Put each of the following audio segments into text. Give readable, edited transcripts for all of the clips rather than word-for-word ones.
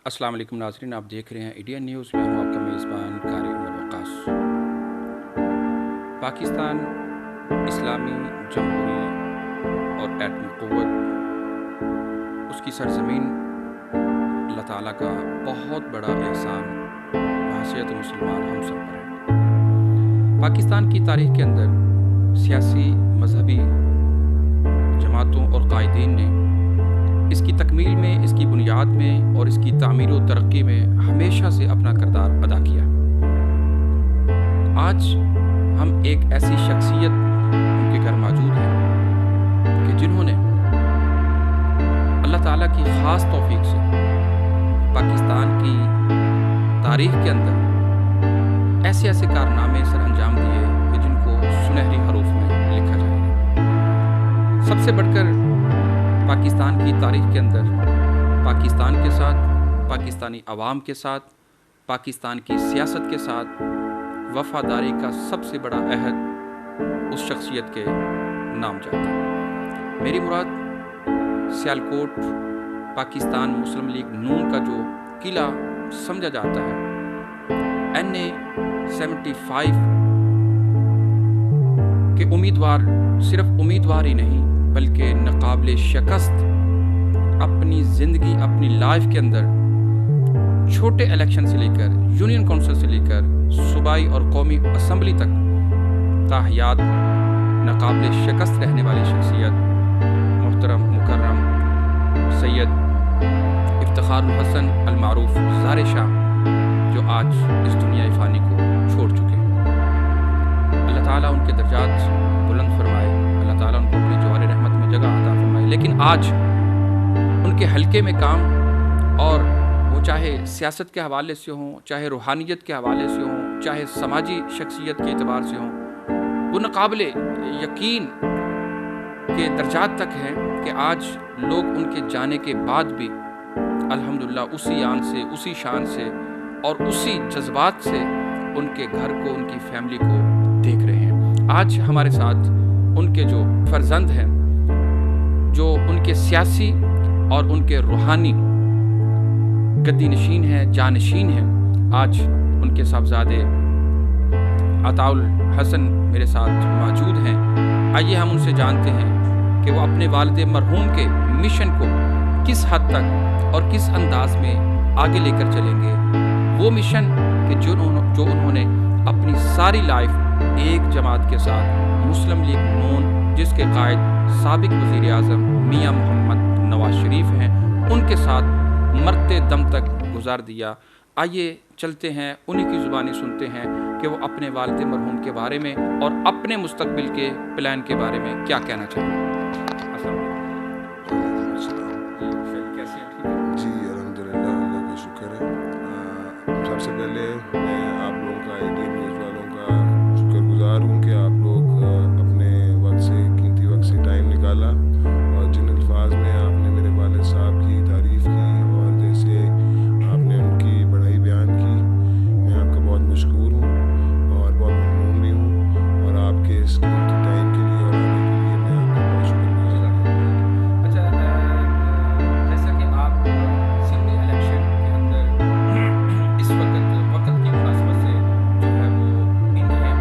السلام علیکم ناظرین، آپ دیکھ رہے ہیں انڈین نیوز میں ہوں آپ کا میزبان قاری عمر وقاص۔ پاکستان اسلامی جمہوری اور ایٹمی قوت، اس کی سرزمین اللہ تعالیٰ کا بہت بڑا احسان بحیثیت مسلمان ہم سب پر ہے۔ پاکستان کی تاریخ کے اندر سیاسی مذہبی جماعتوں اور قائدین نے اس کی تکمیل میں، اس کی بنیاد میں اور اس کی تعمیر و ترقی میں ہمیشہ سے اپنا کردار ادا کیا۔ آج ہم ایک ایسی شخصیت ان کے گھر موجود ہیں کہ جنہوں نے اللہ تعالیٰ کی خاص توفیق سے پاکستان کی تاریخ کے اندر ایسے ایسے کارنامے سر انجام دیے کہ جن کو سنہری حروف میں لکھا جائے گا۔ سب سے بڑھ کر پاکستان کی تاریخ کے اندر پاکستان کے ساتھ، پاکستانی عوام کے ساتھ، پاکستان کی سیاست کے ساتھ وفاداری کا سب سے بڑا عہد اس شخصیت کے نام جاتا ہے۔ میری مراد سیالکوٹ پاکستان مسلم لیگ نون کا جو قلعہ سمجھا جاتا ہے، NA 75 کے امیدوار صرف امیدوار ہی نہیں بلکہ ناقابل شکست اپنی زندگی، اپنی لائف کے اندر چھوٹے الیکشن سے لے کر یونین کونسل سے لے کر صوبائی اور قومی اسمبلی تک تاحیات ناقابل شکست رہنے والی شخصیت محترم مکرم سید افتخار الحسن المعروف زار شاہ، جو آج اس دنیا فانی کو چھوڑ چکے ہیں۔ اللہ تعالیٰ ان کے درجات بلند فرمائے، اللہ تعالیٰ ان کو اپنی جوار رحمت میں جگہ عطا فرمائے۔ لیکن آج ان کے حلقے میں کام، اور وہ چاہے سیاست کے حوالے سے ہوں، چاہے روحانیت کے حوالے سے ہوں، چاہے سماجی شخصیت کے اعتبار سے ہوں، وہ ناقابل یقین کے درجات تک ہیں کہ آج لوگ ان کے جانے کے بعد بھی الحمدللہ اسی آن سے، اسی شان سے اور اسی جذبات سے ان کے گھر کو، ان کی فیملی کو دیکھ رہے ہیں۔ آج ہمارے ساتھ ان کے جو فرزند ہیں، جو ان کے سیاسی اور ان کے روحانی گدی نشین ہیں، جانشین ہیں، آج ان کے صاحبزادے عطاء الحسن میرے ساتھ موجود ہیں۔ آئیے ہم ان سے جانتے ہیں کہ وہ اپنے والد مرحوم کے مشن کو کس حد تک اور کس انداز میں آگے لے کر چلیں گے۔ وہ مشن کہ جو انہوں نے اپنی ساری لائف ایک جماعت کے ساتھ مسلم لیگ نون، جس کے قائد سابق وزیر اعظم میاں محمد نواز شریف ہیں، ان کے ساتھ مرتے دم تک گزار دیا۔ آئیے چلتے ہیں، انہی کی زبانی سنتے ہیں کہ وہ اپنے والد مرحوم کے بارے میں اور اپنے مستقبل کے پلان کے بارے میں کیا کہنا چاہیں گے۔ جی الحمدللہ، اللہ کا شکر ہے۔ سب سے پہلے میں آپ لوگوں کا، انڈین نیوز والوں کا شکر گزار ہوں کہ آپ لوگ اپنے وقت سے، قیمتی وقت سے ٹائم نکالا اور جن الفاظ میں آپ نے میرے والد صاحب کی تعریف کی اور جیسے آپ نے ان کی بڑائی بیان کی، میں آپ کا بہت مشکور ہوں اور بہت ممنون بھی ہوں، اور آپ کے اس قیمتی ٹائم کے لیے اور آنے کے لیے میں آپ کا بہت شکر گزار ہوں۔ اچھا، جیسا کہ آپ اسمبلی الیکشن کے اندر اس وقت کی مناسبت سے جو ہے وہ ان ہیں،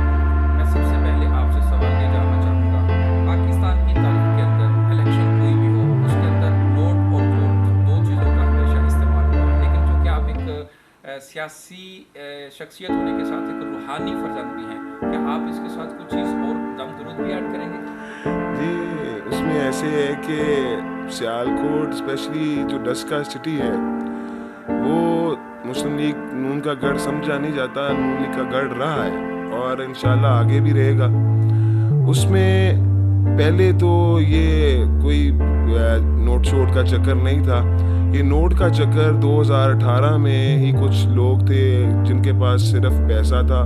میں سب سے پہلے آپ سے سوال یہ جاننا چاہوں گا، پاکستان کی تاریخ کے اندر الیکشن کوئی بھی ہو، اس کے اندر نوٹ اور ووٹ دو چیزوں کا ہمیشہ استعمال ہوا ہے، لیکن چونکہ آپ ایک سیاسی شخصیت ہونے کے ساتھ ایک روحانی فرزند بھی ہیں، کیا آپ اس کے ساتھ کچھ چیز اور دم درود بھی ایڈ کریں گے؟ جی، اس میں ایسے ہے کہ سیالکوٹ اسپیشلی جو ڈسکا سٹی ہے، وہ مسلم لیگ نون کا گڑھ سمجھا نہیں جاتا، نون لیگ کا گڑھ رہا ہے اور انشاءاللہ آگے بھی رہے گا۔ اس میں پہلے تو یہ کوئی نوٹ شوٹ کا چکر نہیں تھا، یہ نوٹ کا چکر 2018 میں ہی کچھ لوگ تھے جن کے پاس صرف پیسہ تھا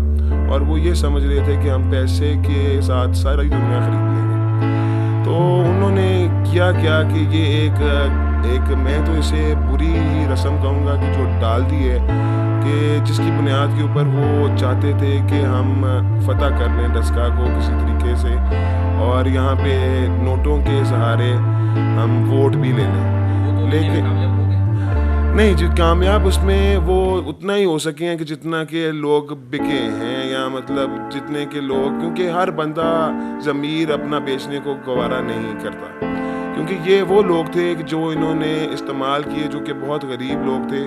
اور وہ یہ سمجھ رہے تھے کہ ہم پیسے کے ساتھ ساری دنیا خرید لیں گے۔ تو انہوں نے کیا کہ یہ ایک میں تو اسے بری ہی رسم کہوں گا کہ جو ڈال دی ہے، کہ جس کی بنیاد کے اوپر وہ چاہتے تھے کہ ہم فتح کر لیں ڈسکا کو کسی طریقے سے اور یہاں پہ نوٹوں کے سہارے ہم ووٹ بھی لے لیں۔ لیکن نہیں جی کامیاب اس میں وہ اتنا ہی ہو سکے ہیں کہ جتنا کہ لوگ بکے ہیں, یا مطلب جتنے کے لوگ, کیونکہ ہر بندہ ضمیر اپنا بیچنے کو گوارا نہیں کرتا, کیونکہ یہ وہ لوگ تھے کہ جو انہوں نے استعمال کیے, جو کہ بہت غریب لوگ تھے,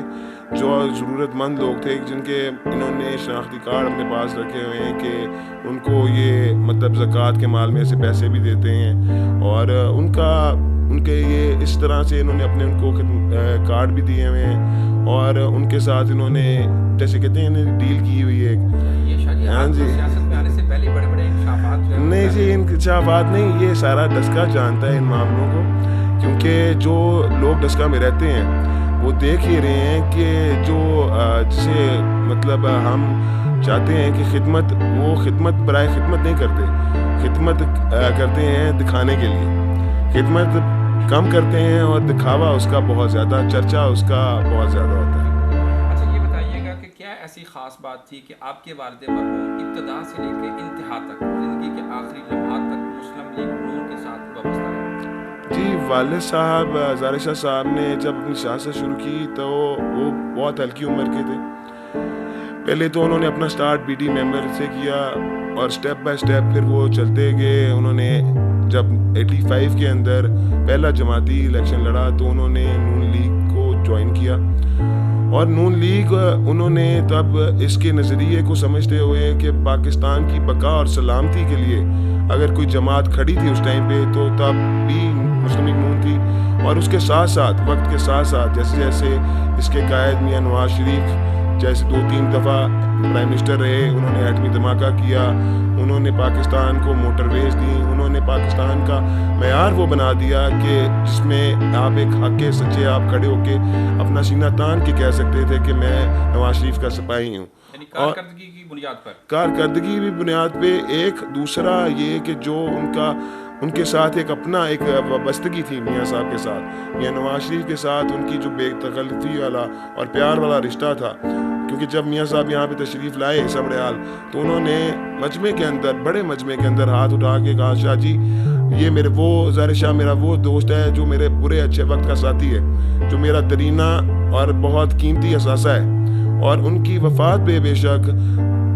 جو ضرورت مند لوگ تھے, جن کے انہوں نے شناختی کارڈ اپنے پاس رکھے ہوئے ہیں کہ ان کو یہ مطلب زکوٰۃ کے مال میں سے پیسے بھی دیتے ہیں, اور ان کے یہ اس طرح سے انہوں نے اپنے ان کو کارڈ بھی دیے ہوئے ہیں, اور ان کے ساتھ انہوں نے جیسے کہتے ہیں ڈیل کی ہوئی ہے. ہاں جی نہیں جی انکشافات نہیں, یہ سارا ڈسکا جانتا ہے ان معاملوں کو, کیونکہ جو لوگ ڈسکا میں رہتے ہیں وہ دیکھ ہی رہے ہیں کہ جو جسے مطلب ہم چاہتے ہیں کہ خدمت, وہ خدمت برائے خدمت نہیں کرتے, خدمت کرتے ہیں دکھانے کے لیے, خدمت کم کرتے ہیں اور دکھاوا اس کا بہت زیادہ, چرچا اس کا بہت زیادہ ہوتا ہے. اچھا یہ بتائیے گا کہ کیا ایسی خاص بات تھی کہ آپ کے والد مرحوم ابتدا سے لے کے انتہا تک, زندگی کے آخری لمحات تک مسلم لیگ نون کے ساتھ وابستہ رہے؟ جی والد صاحب زارع شاہ صاحب نے جب اپنی سیاست شروع کی تو وہ بہت ہلکی عمر کے تھے. پہلے تو انہوں نے اپنا سٹارٹ بی ڈی ممبر سے کیا, اور سٹیپ بائی سٹیپ پھر وہ چلتے گئے. انہوں نے جب 85 کے اندر پہلا جماعتی الیکشن لڑا تو انہوں نے نون لیگ کو جوائن کیا, اور نون لیگ انہوں نے تب اس کے نظریے کو سمجھتے ہوئے کہ پاکستان کی بقا اور سلامتی کے لیے اگر کوئی جماعت کھڑی تھی اس ٹائم پہ تو تب بھی مسلم لیگ نون تھی, اور اس کے ساتھ ساتھ وقت کے ساتھ ساتھ جیسے جیسے اس کے قائد میاں نواز شریف جیسے 2-3 دفعہ پرائم منسٹر رہے, انہوں نے ایٹمی دھماکہ کیا, انہوں نے پاکستان کو موٹر ویز دی, انہوں نے پاکستان کا معیار وہ بنا دیا کہ جس میں آپ ایک حق کے سچے آپ کھڑے ہو کے اپنا سینہ تان کے کہہ سکتے تھے کہ میں نواز شریف کا سپاہی ہوں. کارکردگی کی بنیاد پر, کارکردگی بھی بنیاد پہ. ایک دوسرا یہ کہ جو ان کے ساتھ ایک اپنا ایک وابستگی تھی میاں صاحب کے ساتھ, میاں نواز شریف کے ساتھ ان کی جو بے تکلفی والا اور پیار والا رشتہ تھا, کیونکہ جب میاں صاحب یہاں پہ تشریف لائے سبڑیال تو انہوں نے مجمع کے اندر, بڑے مجمع کے اندر ہاتھ اٹھا کے کہا شاہ جی یہ میرے وہ زارع شاہ میرا وہ دوست ہے جو میرے برے اچھے وقت کا ساتھی ہے, جو میرا درینہ اور بہت قیمتی اثاثہ ہے. اور ان کی وفات پہ بے شک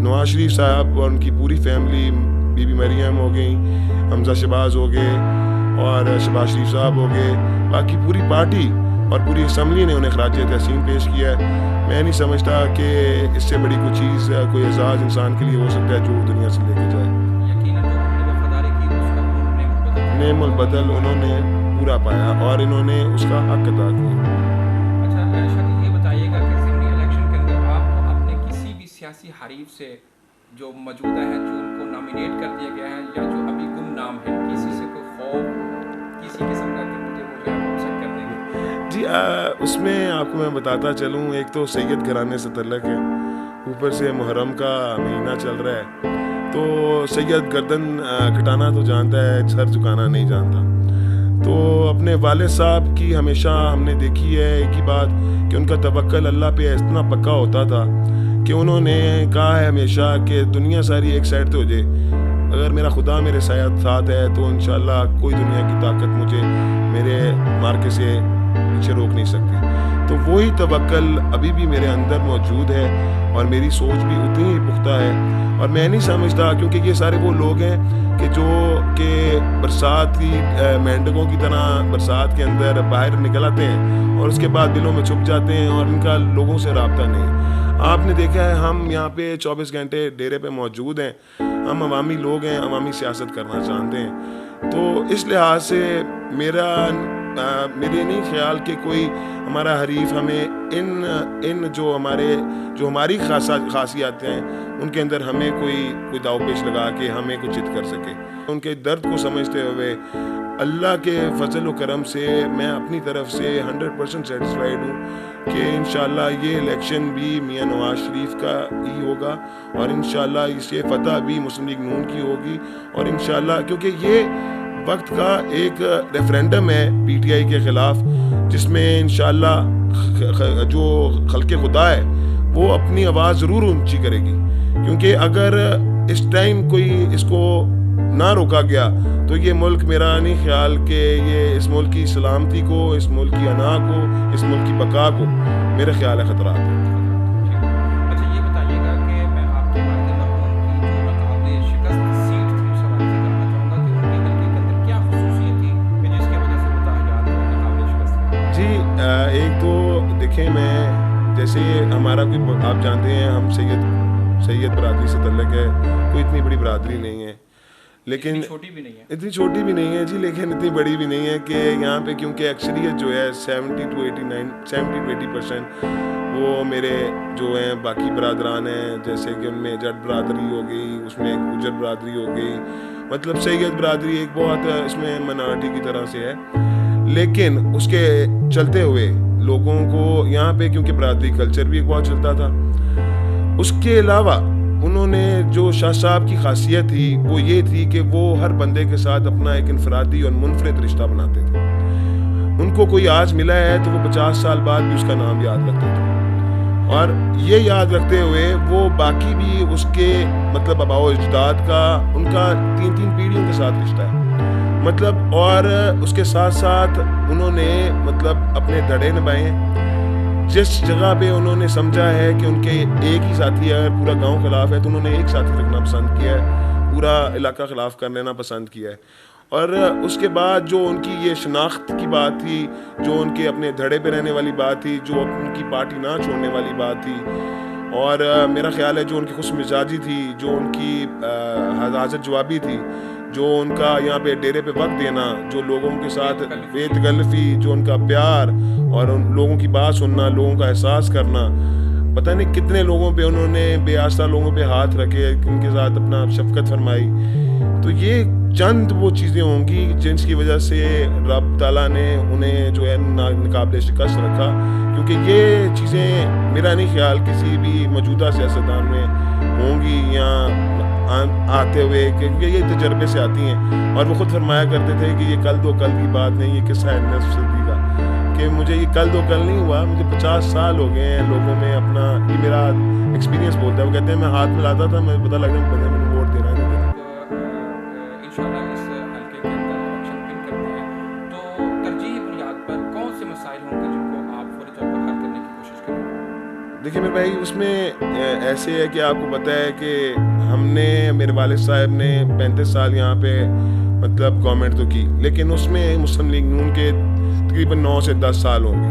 نواز شریف صاحب اور ان کی پوری فیملی, بی بی مریم ہو گئیں, حمزہ شہباز ہو گئے, اور شہباز شریف صاحب ہو گئے, باقی پوری پارٹی اور پوری اسمبلی نے انہیں خراج تحسین پیش کیا ہے. میں نہیں سمجھتا کہ اس سے بڑی کوئی چیز کوئی اعزاز انسان کے لیے ہو سکتا ہے جو دنیا سے لے کے جائے. نعم البدل انہوں نے پورا پایا اور انہوں نے اس کا حق ادا کیا. اچھا شاید یہ بتائیے گا کہ ضمنی الیکشن کے اندر آپ کو اپنے کسی بھی سیاسی حریف سے جو موجودہ ہے, جو ان کو نامینیٹ کر دیا گیا ہے یا جو ابھی گمنام ہے, کسی سے کوئی خوف کسی قسم کا کہ مجھے وہ جو ہے اپسیٹ کر دیں گے؟ جی اس میں آپ کو میں بتاتا چلوں, ایک تو سید گھرانے سے تعلق ہے, اوپر سے محرم کا مہینہ چل رہا ہے, تو سید گردن کٹانا تو جانتا ہے, سر جھکانا نہیں جانتا. تو اپنے والد صاحب کی ہمیشہ ہم نے دیکھی ہے ایک ہی بات کہ ان کا توکل اللہ پہ اتنا پکا ہوتا تھا کہ انہوں نے کہا ہے ہمیشہ کہ دنیا ساری ایک سائڈ تو ہو جائے, اگر میرا خدا میرے ساتھ ہے تو انشاءاللہ کوئی دنیا کی طاقت مجھے میرے مارکے سے پیچھے روک نہیں سکتی. تو وہی توکل ابھی بھی میرے اندر موجود ہے اور میری سوچ بھی اتنی ہی پختہ ہے. اور میں نہیں سمجھتا, کیونکہ یہ سارے وہ لوگ ہیں کہ جو کہ برسات کی مینڈکوں کی طرح برسات کے اندر باہر نکل آتے ہیں اور اس کے بعد دلوں میں چھپ جاتے ہیں اور ان کا لوگوں سے رابطہ نہیں. آپ نے دیکھا ہے ہم یہاں پہ 24 گھنٹے ڈیرے پہ موجود ہیں, ہم عوامی لوگ ہیں, عوامی سیاست کرنا چاہتے ہیں. تو اس لحاظ سے میرے نہیں خیال کہ کوئی ہمارا حریف ہمیں ان جو ہماری خاصیات ہیں ان کے اندر ہمیں کوئی داؤ پیش لگا کے ہمیں کچھ چت کر سکے. ان کے درد کو سمجھتے ہوئے اللہ کے فضل و کرم سے میں اپنی طرف سے 100% سیٹسفائیڈ ہوں کہ انشاءاللہ یہ الیکشن بھی میاں نواز شریف کا ہی ہوگا اور انشاءاللہ اس یہ فتح بھی مسلم لیگ نون کی ہوگی. اور انشاءاللہ کیونکہ یہ وقت کا ایک ریفرینڈم ہے پی ٹی آئی کے خلاف, جس میں انشاءاللہ جو خلق خدا ہے وہ اپنی آواز ضرور اونچی کرے گی. کیونکہ اگر اس ٹائم کوئی اس کو نہ روکا گیا تو یہ ملک میرا نہیں خیال کہ یہ اس ملک کی سلامتی کو, اس ملک کی انا کو, اس ملک کی بقا کو میرے خیال ہے خطرات ہیں. اچھا یہ بتائیے گا کہ میں آپ کے بارے میں ان کی جو ناقابل شکست سیٹ تھی اس حوالے سے کرنا چاہوں گا کہ ان کے حلقے کے اندر کیا خصوصیت تھی کہ جس کی وجہ سے وہ تاحیات ناقابل شکست. جی ایک تو دیکھیں, میں جیسے ہمارا کوئی آپ جانتے ہیں ہم سید برادری سے تعلق ہے, کوئی اتنی بڑی برادری نہیں ہے لیکن اتنی چھوٹی بھی نہیں ہے جی, لیکن اتنی بڑی بھی نہیں ہے کہ یہاں پہ کیونکہ اکثریت جو ہے 70-80% وہ میرے جو ہیں باقی برادران ہیں, جیسے کہ ان میں جٹ برادری ہو گئی, اس میں گجر برادری ہو گئی, مطلب سید برادری ایک بہت اس میں منارٹی کی طرح سے ہے. لیکن اس کے چلتے ہوئے لوگوں کو یہاں پہ کیونکہ برادری کلچر بھی ایک بہت چلتا تھا, اس کے علاوہ انہوں نے جو شاہ صاحب کی خاصیت تھی وہ یہ تھی کہ وہ ہر بندے کے ساتھ اپنا ایک انفرادی اور منفرد رشتہ بناتے تھے. ان کو کوئی آج ملا ہے تو وہ 50 سال بعد بھی اس کا نام یاد رکھتے تھے, اور یہ یاد رکھتے ہوئے وہ باقی بھی اس کے مطلب آباء و اجداد کا ان کا 3 پیڑھیوں کے ساتھ رشتہ ہے مطلب, اور اس کے ساتھ ساتھ انہوں نے مطلب اپنے دھڑے نبھائے ہیں. جس جگہ پہ انہوں نے سمجھا ہے کہ ان کے ایک ہی ساتھی اگر پورا گاؤں خلاف ہے تو انہوں نے ایک ساتھی رکھنا پسند کیا ہے, پورا علاقہ خلاف کر لینا پسند کیا ہے. اور اس کے بعد جو ان کی یہ شناخت کی بات تھی, جو ان کے اپنے دھڑے پہ رہنے والی بات تھی, جو ان کی پارٹی نہ چھوڑنے والی بات تھی, اور میرا خیال ہے جو ان کی خوش مزاجی تھی, جو ان کی حاضر جوابی تھی, جو ان کا یہاں پہ ڈیرے پہ وقت دینا, جو لوگوں کے ساتھ بے تکلفی, جو ان کا پیار اور ان لوگوں کی بات سننا, لوگوں کا احساس کرنا, پتہ نہیں کتنے لوگوں پہ انہوں نے بے آسرا لوگوں پہ ہاتھ رکھے, ان کے ساتھ اپنا شفقت فرمائی. تو یہ چند وہ چیزیں ہوں گی جن کی وجہ سے رب تعالیٰ نے انہیں جو ہے ناقابل شکست رکھا, کیونکہ یہ چیزیں میرا نہیں خیال کسی بھی موجودہ سیاستدان میں ہوں گی یا آتے ہوئے, کیونکہ یہ تجربے سے آتی ہیں. اور وہ خود فرمایا کرتے تھے کہ یہ کل کی بات نہیں, یہ قصہ ہے نصف صدی کا, کہ مجھے یہ کل نہیں ہوا, مجھے 50 سال ہو گئے ہیں لوگوں میں اپنا, یہ میرا ایکسپیرینس بولتا ہے. وہ کہتے ہیں میں ہاتھ ملاتا تھا, مجھے پتہ لگ رہا ہے مجھے ووٹ دے رہا ہے. انشاءاللہ اس حلقے کے اندر الیکشن پن کرتے ہیں تو ترجیحی بنیاد پر کون سے مسائل ہوں گے جن کو آپ فوری طور پر حل کرنے کی کوشش کریں گے؟ دیکھیں میرے بھائی, اس میں ایسے ہے کہ آپ کو پتہ ہے کہ ہم نے, میرے والد صاحب نے 35 سال یہاں پہ مطلب گورنمنٹ تو کی, لیکن اس میں مسلم لیگ نون کے تقریباً 9 سے 10 سال ہوں گے.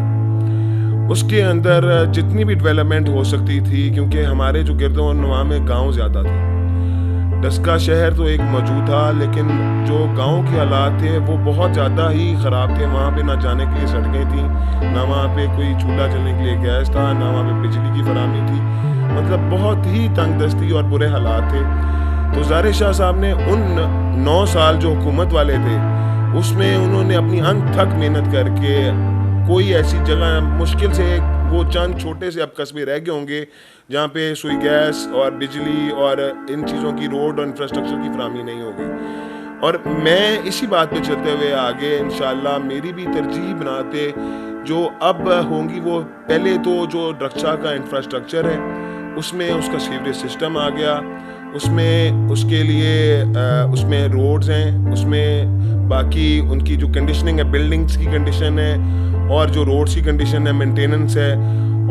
اس کے اندر جتنی بھی ڈیولپمنٹ ہو سکتی تھی, کیونکہ ہمارے جو گرد و نواح میں گاؤں زیادہ تھے, ڈسکا شہر تو ایک موجود تھا, لیکن جو گاؤں کے حالات تھے وہ بہت زیادہ ہی خراب تھے. وہاں پہ نہ جانے کے لیے سڑکیں تھیں, نہ وہاں پہ کوئی چولہا جلنے کے لیے گیس تھا, نہ وہاں پہ بجلی کی فراہمی تھی, مطلب بہت ہی تنگ دستی اور برے حالات تھے. تو ظاہر شاہ صاحب نے ان 9 سال جو حکومت والے تھے اس میں انہوں نے اپنی انتھک محنت کر کے کوئی ایسی جگہ, مشکل سے وہ چند چھوٹے سے اب قصبے رہ گئے ہوں گے جہاں پہ سوئی گیس اور بجلی اور ان چیزوں کی روڈ اور انفراسٹرکچر کی فراہمی نہیں ہوگی. اور میں اسی بات پہ چلتے ہوئے آگے انشاءاللہ میری بھی ترجیح بناتے جو اب ہوں گی, وہ پہلے تو جو رکشا کا انفراسٹرکچر ہے اس میں اس کا سیوریج سسٹم آ گیا, اس میں اس کے لیے اس میں روڈز ہیں, اس میں باقی ان کی جو کنڈیشننگ ہے, بلڈنگز کی کنڈیشن ہے, اور جو روڈز کی کنڈیشن ہے, مینٹیننس ہے,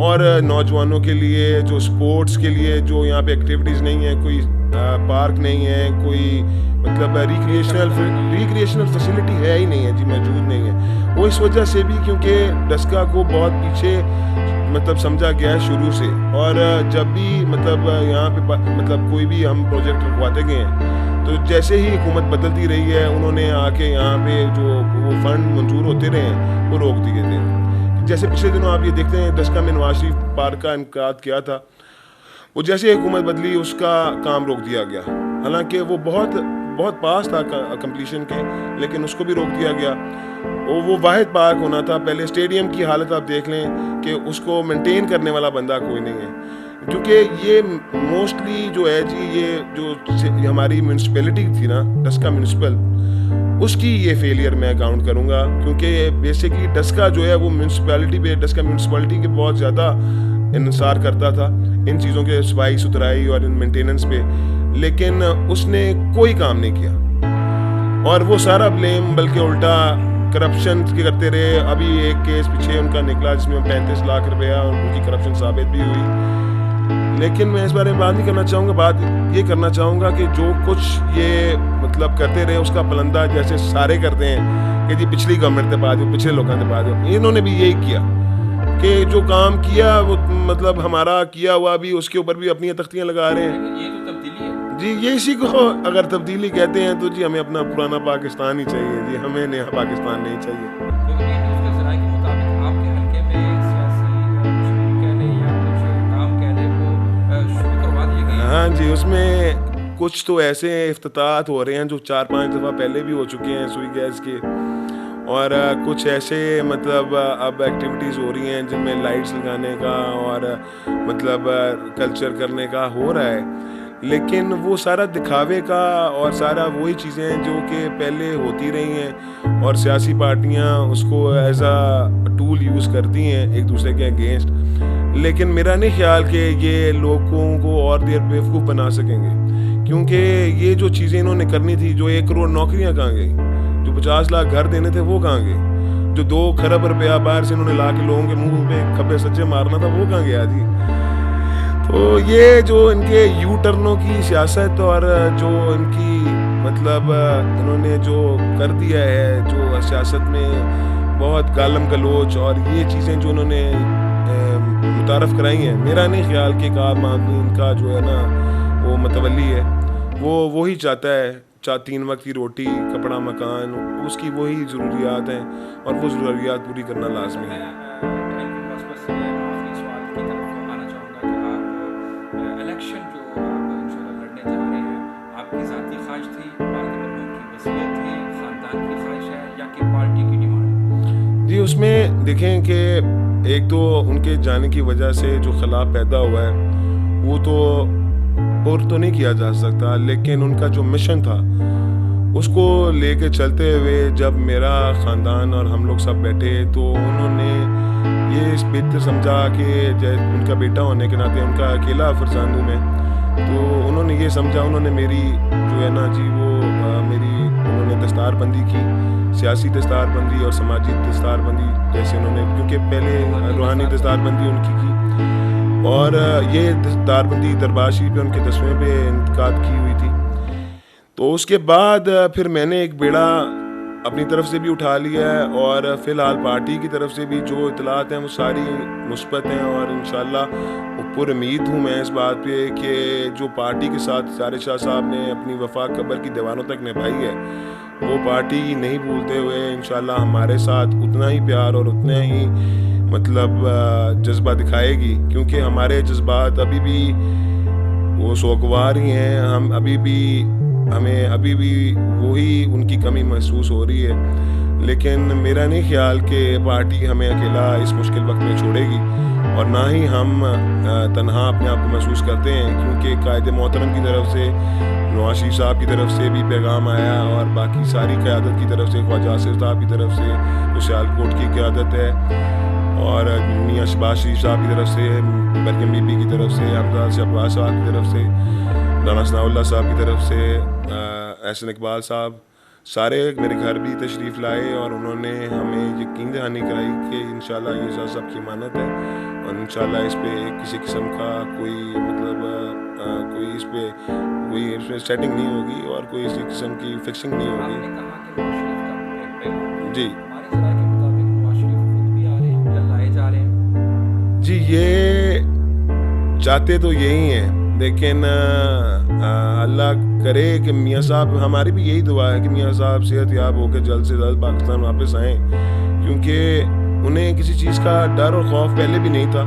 اور نوجوانوں کے لیے جو سپورٹس کے لیے جو یہاں پہ ایکٹیویٹیز نہیں ہیں, کوئی پارک نہیں ہے, کوئی مطلب ریکریشنل فیسلٹی ہے ہی نہیں ہے جی, موجود نہیں ہے. وہ اس وجہ سے بھی کیونکہ ڈسکا کو بہت پیچھے مطلب سمجھا گیا ہے شروع سے, اور جب بھی مطلب یہاں پہ مطلب کوئی بھی ہم پروجیکٹ رکھواتے گئے ہیں تو جیسے ہی حکومت بدلتی رہی ہے انہوں نے آ کے یہاں پہ جو وہ فنڈ منظور ہوتے رہے ہیں وہ روک دیے تھے. جیسے پچھلے دنوں آپ یہ دیکھتے ہیں ڈسکا میں نواز شریف پارک کا انعقاد کیا تھا, وہ جیسے حکومت بدلی اس کا کام روک دیا گیا, حالانکہ وہ بہت پاس تھا کمپلیشن کے, لیکن اس کو بھی روک دیا گیا. وہ واحد پارک ہونا تھا. پہلے اسٹیڈیم کی حالت آپ دیکھ لیں کہ اس کو مینٹین کرنے والا بندہ کوئی نہیں ہے, کیونکہ یہ موسٹلی جو ہے جی, یہ جو ہماری میونسپلٹی تھی نا ڈسکا میونسپل, اس کی یہ فیلئر میں اکاؤنٹ کروں گا, کیونکہ بیسکلی ڈسکا جو ہے وہ میونسپلٹی پہ, ڈسکا میونسپلٹی کے بہت زیادہ انحصار کرتا تھا ان چیزوں کے صفائی ستھرائی اور ان مینٹیننس پہ, لیکن اس نے کوئی کام نہیں کیا. اور وہ سارا بلیم بلکہ الٹا کرپشن کے کرتے رہے. ابھی ایک کیس پیچھے ان کا نکلا جس میں 35 لاکھ روپیہ ان کی کرپشن ثابت بھی ہوئی. لیکن میں اس بارے میں بات نہیں کرنا چاہوں گا. بات یہ کرنا چاہوں گا کہ جو کچھ یہ مطلب کرتے رہے اس کا پلندہ جیسے سارے کرتے ہیں کہ جی پچھلی گورنمنٹ سے بات ہو, پچھلے لوگوں سے بات ہو, انہوں نے بھی یہی کیا کہ جو کام کیا وہ مطلب ہمارا کیا ہوا بھی اس کے اوپر بھی اپنی تختیاں لگا رہے ہیں. یہ تو تبدیلی ہے جی یہ اسی کو اگر تبدیلی کہتے ہیں تو جی ہمیں اپنا پرانا پاکستان ہی چاہیے جی, ہمیں نیا پاکستان نہیں چاہیے. تو یہ نیوز کے ذرائع کے مطابق آپ کے حلقے میں سیاسی مشکل کہہ لیں یا کچھ کام کہہ لیں وہ شروع کروا دیے گئے. ہاں جی, اس میں کچھ تو ایسے افتتاحات ہو رہے ہیں جو 4-5 دفعہ پہلے بھی ہو چکے ہیں سوئی گیس کے, اور کچھ ایسے مطلب اب ایکٹیویٹیز ہو رہی ہیں جن میں لائٹس لگانے کا اور مطلب کلچر کرنے کا ہو رہا ہے. لیکن وہ سارا دکھاوے کا اور سارا وہی چیزیں ہیں جو کہ پہلے ہوتی رہی ہیں اور سیاسی پارٹیاں اس کو ایز اے ٹول یوز کرتی ہیں ایک دوسرے کے اگینسٹ. لیکن میرا نہیں خیال کہ یہ لوگوں کو اور دیر بیوقوف بنا سکیں گے, کیونکہ یہ جو چیزیں انہوں نے کرنی تھی, جو 1 کروڑ نوکریاں کہاں گئی, جو 50 لاکھ گھر دینے تھے وہ کہاں گئے, جو 2 کھرب روپیہ باہر سے انہوں نے لا کے لوگوں کے منہ پہ کھبے سچے مارنا تھا وہ کہاں گیا جی. تو یہ جو ان کے یو ٹرنوں کی سیاست اور جو ان کی مطلب انہوں نے جو کر دیا ہے جو سیاست میں بہت گالم گلوچ اور یہ چیزیں جو انہوں نے متعارف کرائی ہیں, میرا نہیں خیال کہ ایک عام آدمی ان کا جو ہے نا وہ متولی ہے. وہ وہی چاہتا ہے 3 وقت کی روٹی, کپڑا, مکان, اس کی وہی ضروریات ہیں اور وہ ضروریات پوری کرنا لازمی ہے. جی اس میں دیکھیں کہ ایک تو ان کے جانے کی وجہ سے جو خلا پیدا ہوا ہے وہ تو پور تو نہیں کیا جا سکتا, لیکن ان کا جو مشن تھا اس کو لے کے چلتے ہوئے جب میرا خاندان اور ہم لوگ سب بیٹھے تو انہوں نے یہ اس بہتر سمجھا کہ ان کا بیٹا ہونے کے ناطے ان کا اکیلا فرزند ہوں میں, تو انہوں نے یہ سمجھا, انہوں نے میری جو ہے نا جی وہ میری انہوں نے دستار بندی کی, سیاسی دستار بندی اور سماجی دستار بندی جیسے انہوں نے, کیونکہ پہلے روحانی دستار بندی ان کی اور یہ دستار بندی دربار شریف پہ ان کے 10ویں پہ انعقاد کی ہوئی تھی. تو اس کے بعد پھر میں نے ایک بیڑا اپنی طرف سے بھی اٹھا لیا ہے اور فی الحال پارٹی کی طرف سے بھی جو اطلاعات ہیں وہ ساری مثبت ہیں, اور انشاءاللہ پر امید ہوں میں اس بات پہ کہ جو پارٹی کے ساتھ طارق شاہ صاحب نے اپنی وفا قبر کی دیواروں تک نبھائی ہے وہ پارٹی نہیں بھولتے ہوئے انشاءاللہ ہمارے ساتھ اتنا ہی پیار اور اتنا ہی مطلب جذبہ دکھائے گی, کیونکہ ہمارے جذبات ابھی بھی وہ سوگوار ہی ہیں. ہمیں ابھی بھی وہی ان کی کمی محسوس ہو رہی ہے, لیکن میرا نہیں خیال کہ پارٹی ہمیں اکیلا اس مشکل وقت میں چھوڑے گی, اور نہ ہی ہم تنہا اپنے آپ کو محسوس کرتے ہیں, کیونکہ قائد محترم کی طرف سے, نواز شریف صاحب کی طرف سے بھی پیغام آیا اور باقی ساری قیادت کی طرف سے, خواجہ آصف صاحب کی طرف سے جو سیالکوٹ کی قیادت ہے, اور میاں شہباز شریف صاحب کی طرف سے, مریم بی بی کی طرف سے, حمزہ سے عباس صاحب کی طرف سے, رانا ثناء اللہ صاحب کی طرف سے, احسن اقبال صاحب, سارے میرے گھر بھی تشریف لائے اور انہوں نے ہمیں یقین دہانی کرائی کہ انشاءاللہ یہ سب کی امانت ہے اور انشاءاللہ اس پہ کسی قسم کا کوئی مطلب کوئی اس پہ سیٹنگ نہیں ہوگی اور کوئی اسی قسم کی فکسنگ نہیں ہوگی. جی جی یہ چاہتے تو یہی ہیں, لیکن اللہ کرے کہ میاں صاحب, ہماری بھی یہی دعا ہے کہ میاں صاحب صحت یاب ہو کے جلد سے جلد پاکستان واپس آئیں, کیونکہ انہیں کسی چیز کا ڈر اور خوف پہلے بھی نہیں تھا.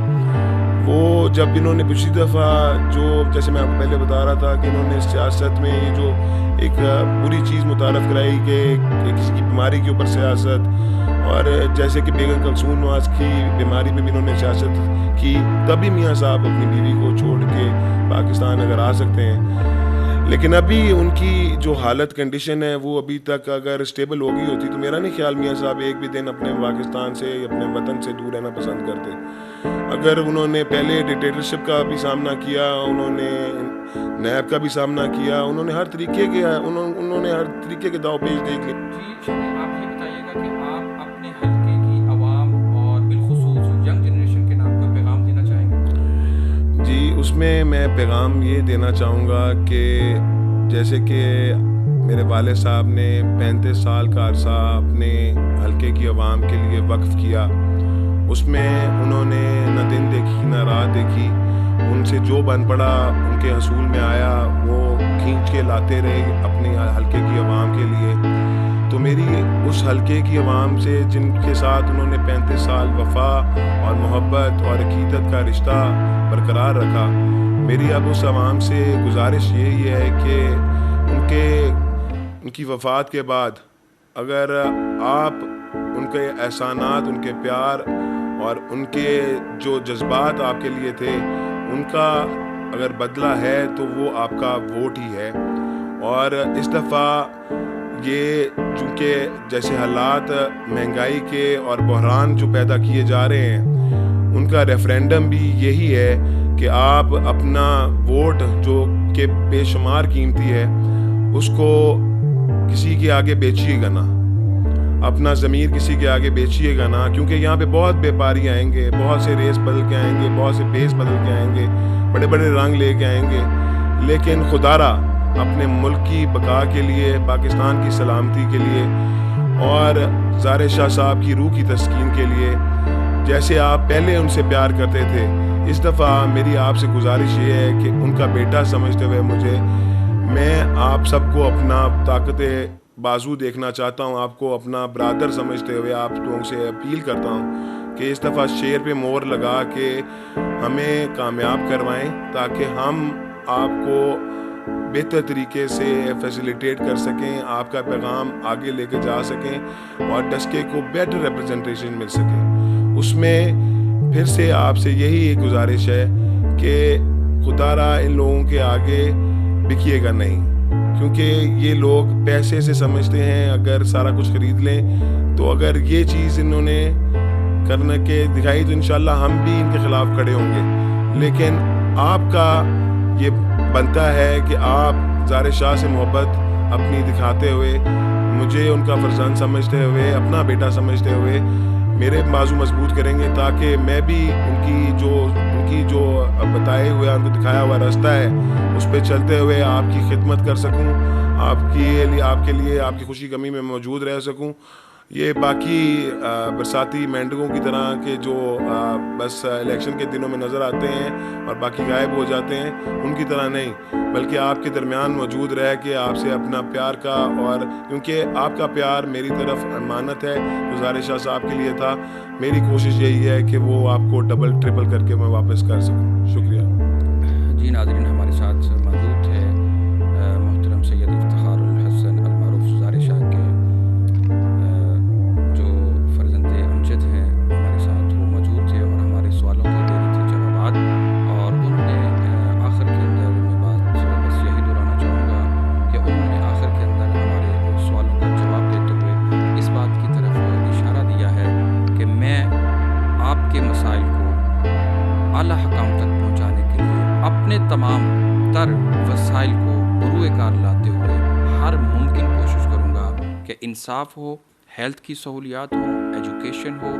وہ جب انہوں نے پچھلی دفعہ جو جیسے میں آپ کو پہلے بتا رہا تھا کہ انہوں نے سیاست میں یہ جو ایک بری چیز متعارف کرائی کہ کسی کی بیماری کے اوپر سیاست, اور جیسے کہ بیگم کلثوم نواز کی بیماری پہ بھی انہوں نے سیاست کی, تبھی میاں صاحب اپنی بیوی کو چھوڑ کے پاکستان اگر آ سکتے ہیں. لیکن ابھی ان کی جو حالت کنڈیشن ہے وہ ابھی تک اگر اسٹیبل ہو گئی ہوتی تو میرا نہیں خیال میاں صاحب ایک بھی دن اپنے پاکستان سے اپنے وطن سے دور رہنا پسند کرتے. اگر انہوں نے پہلے ڈکٹیٹرشپ کا بھی سامنا کیا, انہوں نے نیب کا بھی سامنا کیا. انہوں نے ہر طریقے کے داؤ پیش دیکھ لی. جی آپ یہ بتائیے گا کہ آپ اپنے حلقے کی عوام اور بالخصوص ینگ جنریشن کے نام کوئی پیغام دینا چاہیں گے؟ جی اس میں پیغام یہ دینا چاہوں گا کہ جیسے کہ میرے والد صاحب نے 35 سال کا عرصہ اپنے حلقے کی عوام کے لیے وقف کیا. اس میں انہوں نے نہ دن دیکھی نہ رات دیکھی. ان سے جو بن پڑا ان کے حصول میں آیا وہ کھینچ کے لاتے رہے اپنے حلقے کی عوام کے لیے. تو میری اس حلقے کی عوام سے جن کے ساتھ انہوں نے 35 سال وفا اور محبت اور عقیدت کا رشتہ برقرار رکھا, میری اب اس عوام سے گزارش یہی ہے کہ ان کی وفات کے بعد اگر آپ ان کے احسانات, ان کے پیار اور ان کے جو جذبات آپ کے لیے تھے ان کا اگر بدلہ ہے تو وہ آپ کا ووٹ ہی ہے. اور اس دفعہ یہ چونکہ جیسے حالات مہنگائی کے اور بحران جو پیدا کیے جا رہے ہیں, ان کا ریفرینڈم بھی یہی ہے کہ آپ اپنا ووٹ جو کہ بے شمار قیمتی ہے اس کو کسی کے آگے بیچیے گا نا, اپنا ضمیر کسی کے آگے بیچیے گا نا. کیونکہ یہاں پہ بہت بیپاری آئیں گے, بہت سے ریس بدل کے آئیں گے, بہت سے بیس بدل کے آئیں گے, بڑے بڑے رنگ لے کے آئیں گے, لیکن خدا را اپنے ملک کی بقا کے لیے, پاکستان کی سلامتی کے لیے اور ظاہر شاہ صاحب کی روح کی تسکین کے لیے جیسے آپ پہلے ان سے پیار کرتے تھے, اس دفعہ میری آپ سے گزارش یہ ہے کہ ان کا بیٹا سمجھتے ہوئے میں آپ سب کو اپنا طاقت بازو دیکھنا چاہتا ہوں, آپ کو اپنا برادر سمجھتے ہوئے آپ لوگوں سے اپیل کرتا ہوں کہ اس دفعہ شیر پہ مور لگا کے ہمیں کامیاب کروائیں تاکہ ہم آپ کو بہتر طریقے سے فیسیلیٹیٹ کر سکیں, آپ کا پیغام آگے لے کے جا سکیں اور ڈسکے کو بیٹر ریپرزنٹیشن مل سکے. اس میں پھر سے آپ سے یہی گزارش ہے کہ خدا را ان لوگوں کے آگے بکیے گا نہیں, کیونکہ یہ لوگ پیسے سے سمجھتے ہیں اگر سارا کچھ خرید لیں تو اگر یہ چیز انہوں نے کرنے کے دکھائی تو انشاءاللہ ہم بھی ان کے خلاف کھڑے ہوں گے. لیکن آپ کا یہ بنتا ہے کہ آپ ظاہر شاہ سے محبت اپنی دکھاتے ہوئے, مجھے ان کا فرزند سمجھتے ہوئے, اپنا بیٹا سمجھتے ہوئے میرے بازو مضبوط کریں گے تاکہ میں بھی ان کی جو بتائے ہوئے ان کو دکھایا ہوا راستہ ہے اس پہ چلتے ہوئے آپ کی خدمت کر سکوں, آپ کے لیے آپ کی خوشی غمی میں موجود رہ سکوں. یہ باقی برساتی مینڈگوں کی طرح کے جو بس الیکشن کے دنوں میں نظر آتے ہیں اور باقی غائب ہو جاتے ہیں, ان کی طرح نہیں, بلکہ آپ کے درمیان موجود رہ کے آپ سے اپنا پیار کا, اور کیونکہ آپ کا پیار میری طرف امانت ہے جو ظاہر شاہ صاحب کے لیے تھا, میری کوشش یہی ہے کہ وہ آپ کو ڈبل ٹرپل کر کے میں واپس کر سکوں. شکریہ. جی ناظرین, ہمارے ساتھ موجود ہے محترم سید افتخار الحسن المعروف ظاہر شاہ کے جو فرزند امجد ہیں, ہمارے ساتھ وہ موجود تھے اور ہمارے سوالوں کے دے رہے تھے جوابات, اور انہوں نے آخر کے اندر میں بات بس یہی دہرانا چاہوں گا کہ انہوں نے آخر کے اندر ہمارے سوالوں کا جواب دیتے ہوئے اس بات کی طرف اشارہ دیا ہے کہ میں آپ کے مسائل کو اعلیٰ حکام تک پہنچانے کے لیے اپنے تمام تر وسائل کو بروئے کار لاتے ہوئے ہر ممکن کوشش کروں گا کہ انصاف ہو, ہیلتھ کی سہولیات ہو, ایجوکیشن ہو,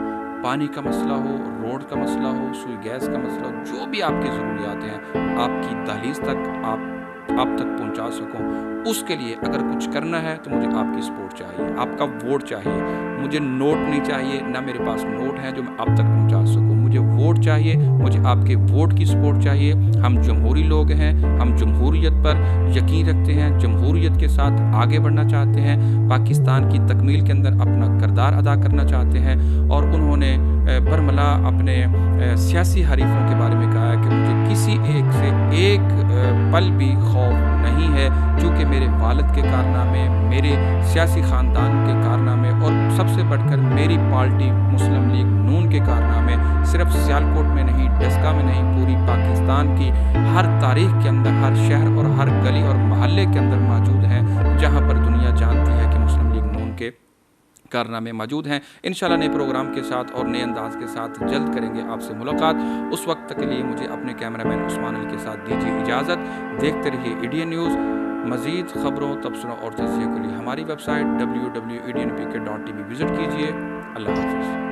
پانی کا مسئلہ ہو, روڈ کا مسئلہ ہو, سوئی گیس کا مسئلہ ہو, جو بھی آپ کی ضروریات ہیں آپ کی دہلیز تک آپ تک پہنچا سکوں. اس کے لیے اگر کچھ کرنا ہے تو مجھے آپ کی سپورٹ چاہیے, آپ کا ووٹ چاہیے. مجھے نوٹ نہیں چاہیے, نہ میرے پاس نوٹ ہیں جو میں آپ تک پہنچا سکوں. مجھے ووٹ چاہیے, مجھے آپ کے ووٹ کی سپورٹ چاہیے. ہم جمہوری لوگ ہیں, ہم جمہوریت پر یقین رکھتے ہیں, جمہوریت کے ساتھ آگے بڑھنا چاہتے ہیں, پاکستان کی تکمیل کے اندر اپنا کردار ادا کرنا چاہتے ہیں. اور انہوں نے برملا اپنے سیاسی حریفوں کے بارے میں کہا ہے کہ مجھے کسی ایک سے ایک پل بھی خوف نہیں ہے, چونکہ میرے والد کے کارنامے, میرے سیاسی خاندان کے کارنامے اور سب سے بڑھ کر میری پارٹی مسلم لیگ نون کے کارنامے صرف سیالکوٹ میں نہیں, ڈسکا میں نہیں, پوری پاکستان کی ہر تاریخ کے اندر, ہر شہر اور ہر گلی اور محلے کے اندر موجود ہیں, جہاں پر دنیا جانتی ہے کہ مسلم لیگ نون کے کارنامے موجود ہیں. انشاءاللہ نئے پروگرام کے ساتھ اور نئے انداز کے ساتھ جلد کریں گے آپ سے ملاقات. اس وقت تک کے لیے مجھے اپنے کیمرہ مین عثمان علی کے ساتھ دیجیے اجازت. دیکھتے رہیے ایڈین نیوز. مزید خبروں، تبصروں اور تجزیے کے لیے ہماری ویب سائٹ www.ednpk.tv وزٹ کیجیے. اللہ حافظ.